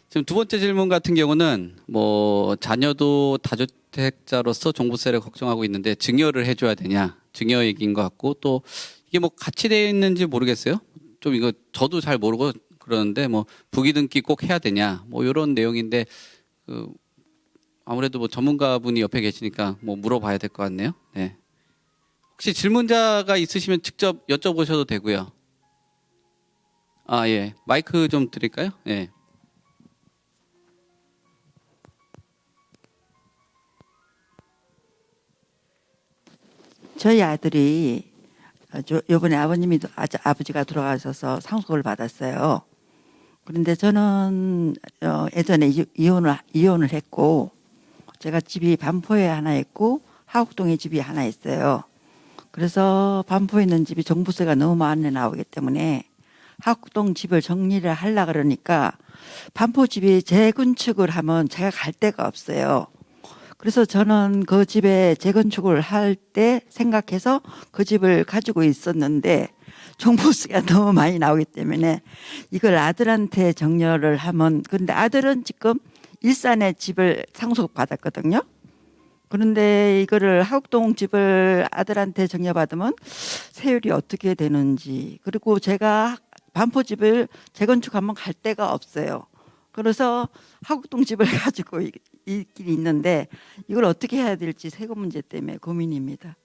지금 두 번째 질문 같은 경우는 뭐 자녀도 다주택자로서 종부세를 걱정하고 있는데 증여를 해줘야 되냐 증여 얘기인 것 같고 또 이게 뭐 같이 되어 있는지 모르겠어요. 좀 이거 저도 잘 모르고 그러는데 뭐 부기등기 꼭 해야 되냐 뭐 이런 내용인데 그 아무래도 뭐 전문가분이 옆에 계시니까 뭐 물어봐야 될 것 같네요. 네. 혹시 질문자가 있으시면 직접 여쭤보셔도 되고요. 아, 예. 마이크 좀 드릴까요? 예. 저희 아들이 요번에 아버지가 돌아가셔서 상속을 받았어요. 그런데 저는 예전에 이혼을 했고 제가 집이 반포에 하나 있고 하곡동에 집이 하나 있어요. 그래서 반포에 있는 집이 종부세가 너무 많이 나오기 때문에 하곡동 집을 정리를 하려 그러니까 반포 집이 재건축을 하면 제가 갈 데가 없어요. 그래서 저는 그 집에 재건축을 할 때 생각해서 그 집을 가지고 있었는데 종부세가 너무 많이 나오기 때문에 이걸 아들한테 정려를 하면 근데 아들은 지금 일산에 집을 상속받았거든요. 그런데 이거를 하곡동 집을 아들한테 정려받으면 세율이 어떻게 되는지 그리고 제가 반포 집을 재건축하면 갈 데가 없어요. 그래서 하곡동 집을 가지고 있긴 있는데 이걸 어떻게 해야 될지 세금 문제 때문에 고민입니다.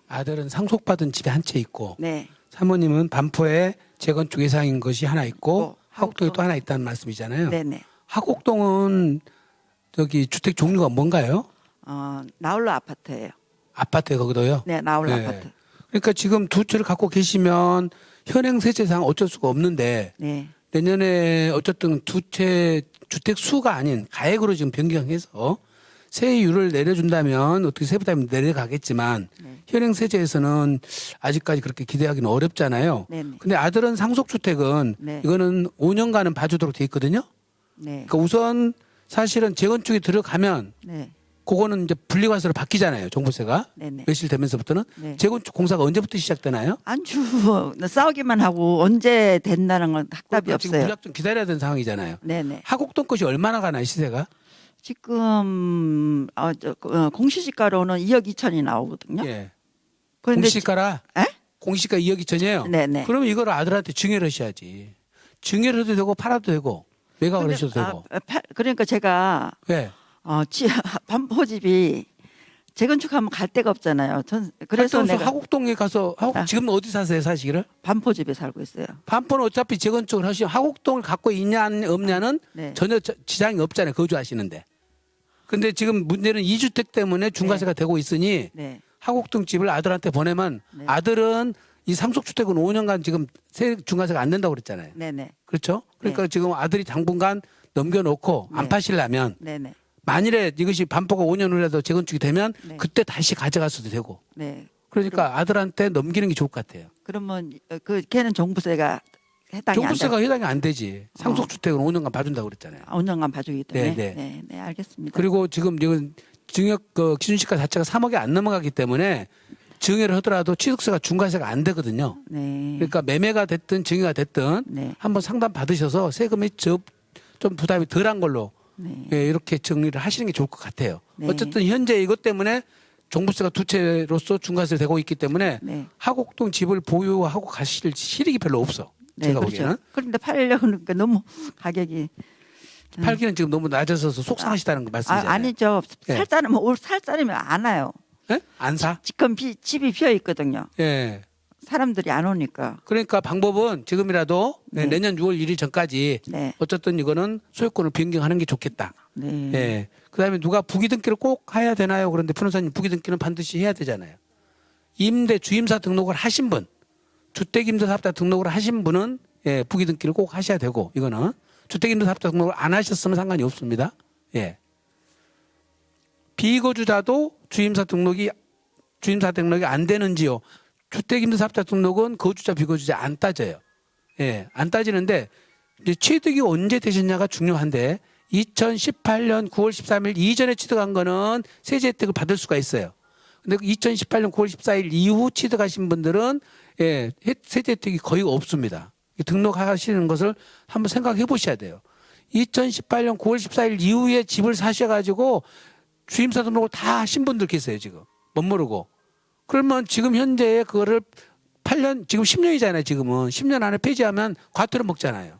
아들은 상속받은 집이 한 채 있고 네. 사모님은 반포에 재건축 예상인 것이 하나 있고 하곡동에 또 하나 있다는 말씀이잖아요. 네네. 하곡동은 저기 주택 종류가 뭔가요? 나홀로 아파트예요. 아파트에 거기도요? 네, 나홀로 네. 아파트. 그러니까 지금 두 채를 갖고 계시면 현행 세제상 어쩔 수가 없는데 네. 내년에 어쨌든 두 채 주택 수가 아닌 가액으로 지금 변경해서 세율을 내려준다면 어떻게 세부담이 내려가겠지만 네. 현행 세제에서는 아직까지 그렇게 기대하기는 어렵잖아요. 네네. 근데 아들은 상속주택은 네. 이거는 5년간은 봐주도록 돼 있거든요. 네. 그러니까 우선 사실은 재건축이 들어가면 네. 그거는 이제 분리과세로 바뀌잖아요. 종부세가 네네. 며칠 되면서부터는 네. 재건축 공사가 언제부터 시작되나요? 안주 싸우기만 하고 언제 된다는 건 확답이 그러니까 지금 없어요. 무작정 기다려야 되는 상황이잖아요. 네네. 하곡동 것이 얼마나 가나요, 시세가? 지금 공시지가로는 2억 2천이 나오거든요. 예. 그런데 공시가라? 에? 공시가 2억 2천이에요? 네네. 그러면 이걸 아들한테 증여를 하셔야지. 증여를 해도 되고 팔아도 되고 매각을 하셔도 되고. 그러니까 제가 예. 반포집이 재건축하면 갈 데가 없잖아요. 그래서 그래서 내가 하곡동에 가서 지금 어디 사세요, 사시기를? 반포집에 살고 있어요. 반포는 어차피 재건축을 하시면 하곡동을 갖고 있냐 없냐는 네. 전혀 지장이 없잖아요. 거주하시는데. 근데 지금 문제는 2주택 때문에 중과세가 되고 있으니 네. 하곡동 집을 아들한테 보내면 네. 아들은 이 상속주택은 5년간 지금 중과세가 안 된다고 그랬잖아요. 네네. 그렇죠? 그러니까 네. 지금 아들이 당분간 넘겨놓고 안 네. 파시려면 네네. 만일에 이것이 반포가 5년 후라도 재건축이 되면 네. 그때 다시 가져가서도 되고. 네. 그러니까 아들한테 넘기는 게 좋을 것 같아요. 그러면 걔는 종부세가 해당이 종부세가 안 돼. 해당이 안 되지. 상속주택은 5년간 봐준다고 그랬잖아요. 5년간 봐주기 때문에. 네, 네, 네, 알겠습니다. 그리고 지금 이건 증여 기준시가 자체가 3억이 안 넘어가기 때문에 증여를 하더라도 취득세가 중과세가 안 되거든요. 네. 그러니까 매매가 됐든 증여가 됐든 네. 한번 상담 받으셔서 세금이 좀 부담이 덜한 걸로 네. 예, 이렇게 정리를 하시는 게 좋을 것 같아요. 네. 어쨌든 현재 이것 때문에 종부세가 두 채로서 중과세를 되고 있기 때문에 네. 하곡동 집을 보유하고 가실 실익이 별로 없어. 네, 제가 그렇죠. 보기에는. 그런데 팔려고 그러니까 너무 가격이 팔기는 지금 너무 낮아서 속상하시다는 거 말씀이잖아요. 아니죠. 예. 살짜리면 안 와요. 예? 안 사? 지금 집이 비어 있거든요. 예. 사람들이 안 오니까. 그러니까 방법은 지금이라도 네. 내년 6월 1일 전까지 네. 어쨌든 이거는 소유권을 변경하는 게 좋겠다. 네. 예. 그다음에 누가 부기등기를 꼭 해야 되나요? 그런데 변호사님 부기등기는 반드시 해야 되잖아요. 임대 주임사 등록을 하신 분, 주택임대사업자 등록을 하신 분은 예, 부기등기를 꼭 하셔야 되고 이거는 주택임대사업자 등록을 안 하셨으면 상관이 없습니다. 예. 비거주자도 주임사 등록이 안 되는지요. 주택임대사업자 등록은 거주자 비거주자 안 따져요. 예, 안 따지는데 이제 취득이 언제 되셨냐가 중요한데 2018년 9월 13일 이전에 취득한 거는 세제 혜택을 받을 수가 있어요. 근데 2018년 9월 14일 이후 취득하신 분들은 예, 세제 혜택이 거의 없습니다. 등록하시는 것을 한번 생각해 보셔야 돼요. 2018년 9월 14일 이후에 집을 사셔가지고 주임사 등록을 다 하신 분들 계세요, 지금. 못 모르고. 그러면 지금 현재 그거를 8년, 지금 10년이잖아요, 지금은. 10년 안에 폐지하면 과태료 먹잖아요.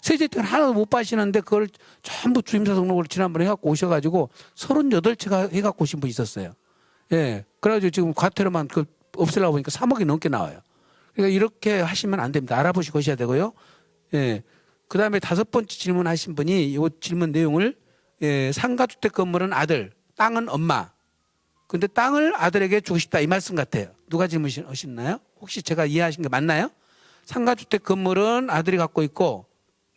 세제 혜택을 하나도 못 받으시는데 그걸 전부 주임사 등록을 지난번에 해갖고 오셔가지고 38채가 해갖고 오신 분이 있었어요. 예. 그래가지고 지금 과태료만 그 없애려고 보니까 3억이 넘게 나와요. 그러니까 이렇게 하시면 안 됩니다. 알아보시고 하셔야 되고요. 예. 그 다음에 5번째 질문하신 분이 이 질문 내용을 예, 상가주택 건물은 아들, 땅은 엄마. 근데 땅을 아들에게 주고 싶다 이 말씀 같아요. 누가 질문하셨나요? 혹시 제가 이해하신 게 맞나요? 상가주택 건물은 아들이 갖고 있고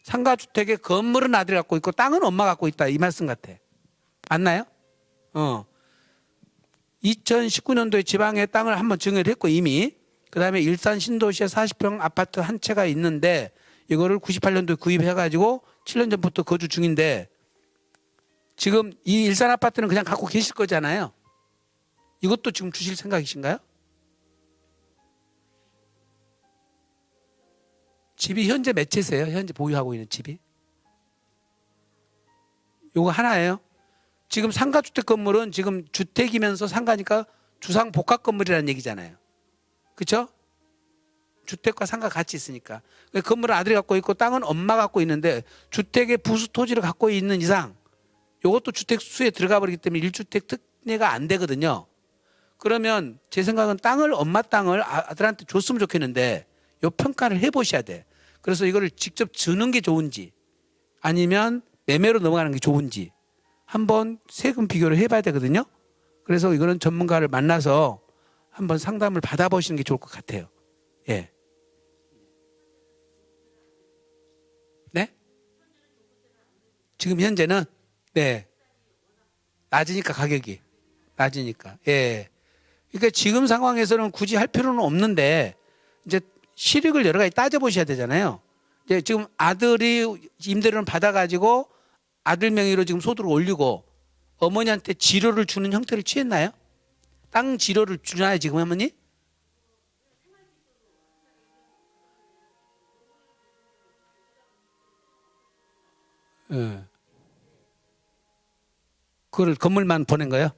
상가주택의 건물은 아들이 갖고 있고 땅은 엄마 갖고 있다 이 말씀 같아. 맞나요? 2019년도에 지방에 땅을 한번 증여를 했고 이미 그다음에 일산 신도시에 40평 아파트 한 채가 있는데 이거를 98년도에 구입해가지고 7년 전부터 거주 중인데 지금 이 일산 아파트는 그냥 갖고 계실 거잖아요. 이것도 지금 주실 생각이신가요? 집이 현재 몇 채세요? 현재 보유하고 있는 집이? 요거 하나예요. 지금 상가주택 건물은 지금 주택이면서 상가니까 주상복합 건물이라는 얘기잖아요. 그렇죠? 주택과 상가 같이 있으니까. 건물은 아들이 갖고 있고 땅은 엄마 갖고 있는데 주택의 부수 토지를 갖고 있는 이상 이것도 주택 수에 들어가 버리기 때문에 1주택 특례가 안 되거든요. 그러면 제 생각은 엄마 땅을 아들한테 줬으면 좋겠는데 요 평가를 해보셔야 돼. 그래서 이거를 직접 주는 게 좋은지 아니면 매매로 넘어가는 게 좋은지 한번 세금 비교를 해봐야 되거든요. 그래서 이거는 전문가를 만나서 한번 상담을 받아보시는 게 좋을 것 같아요. 예. 네? 지금 현재는 네. 낮으니까 가격이 낮으니까. 예. 그러니까 지금 상황에서는 굳이 할 필요는 없는데 이제 실익을 여러 가지 따져보셔야 되잖아요. 이제 지금 아들이 임대료를 받아가지고 아들 명의로 지금 소득을 올리고 어머니한테 지료를 주는 형태를 취했나요? 땅 지료를 주나요 지금 어머니? 예. 그걸 건물만 보낸 거예요?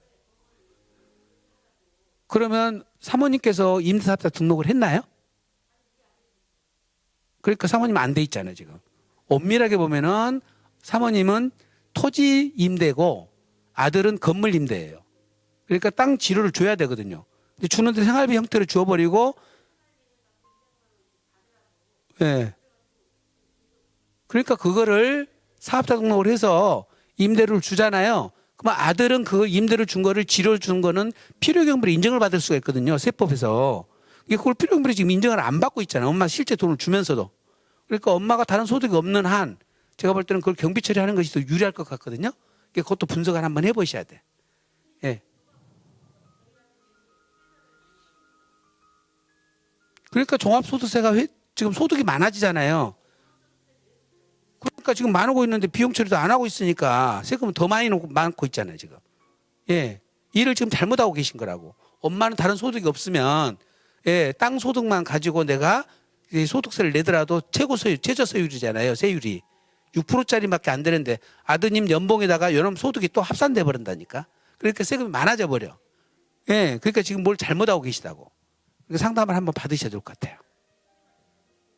그러면 사모님께서 임대사업자 등록을 했나요? 그러니까 사모님은 안 돼 있잖아요, 지금. 엄밀하게 보면은 사모님은 토지 임대고 아들은 건물 임대예요. 그러니까 땅 지료를 줘야 되거든요. 근데 주는데 생활비 형태로 주어버리고, 예. 그러니까 그거를 사업자 등록을 해서 임대료를 주잖아요. 그럼 아들은 그 임대료 준 거를 지료를 준 거는 필요경비로 인정을 받을 수가 있거든요. 세법에서. 그걸 필요경비로 지금 인정을 안 받고 있잖아요. 엄마 실제 돈을 주면서도. 그러니까 엄마가 다른 소득이 없는 한 제가 볼 때는 그걸 경비 처리하는 것이 더 유리할 것 같거든요. 그것도 분석을 한번 해보셔야 돼. 예. 그러니까 종합소득세가 지금 소득이 많아지잖아요. 그러니까 지금 많고 있는데 비용 처리도 안 하고 있으니까 세금은 더 많고 있잖아요, 지금. 예. 일을 지금 잘못하고 계신 거라고. 엄마는 다른 소득이 없으면, 예, 땅 소득만 가지고 내가 소득세를 내더라도 최저 세율이잖아요, 세율이. 6%짜리밖에 안 되는데 아드님 연봉에다가 이런 소득이 또 합산돼 버린다니까. 그러니까 세금이 많아져 버려. 예. 그러니까 지금 뭘 잘못하고 계시다고. 그러니까 상담을 한번 받으셔야 될 것 같아요.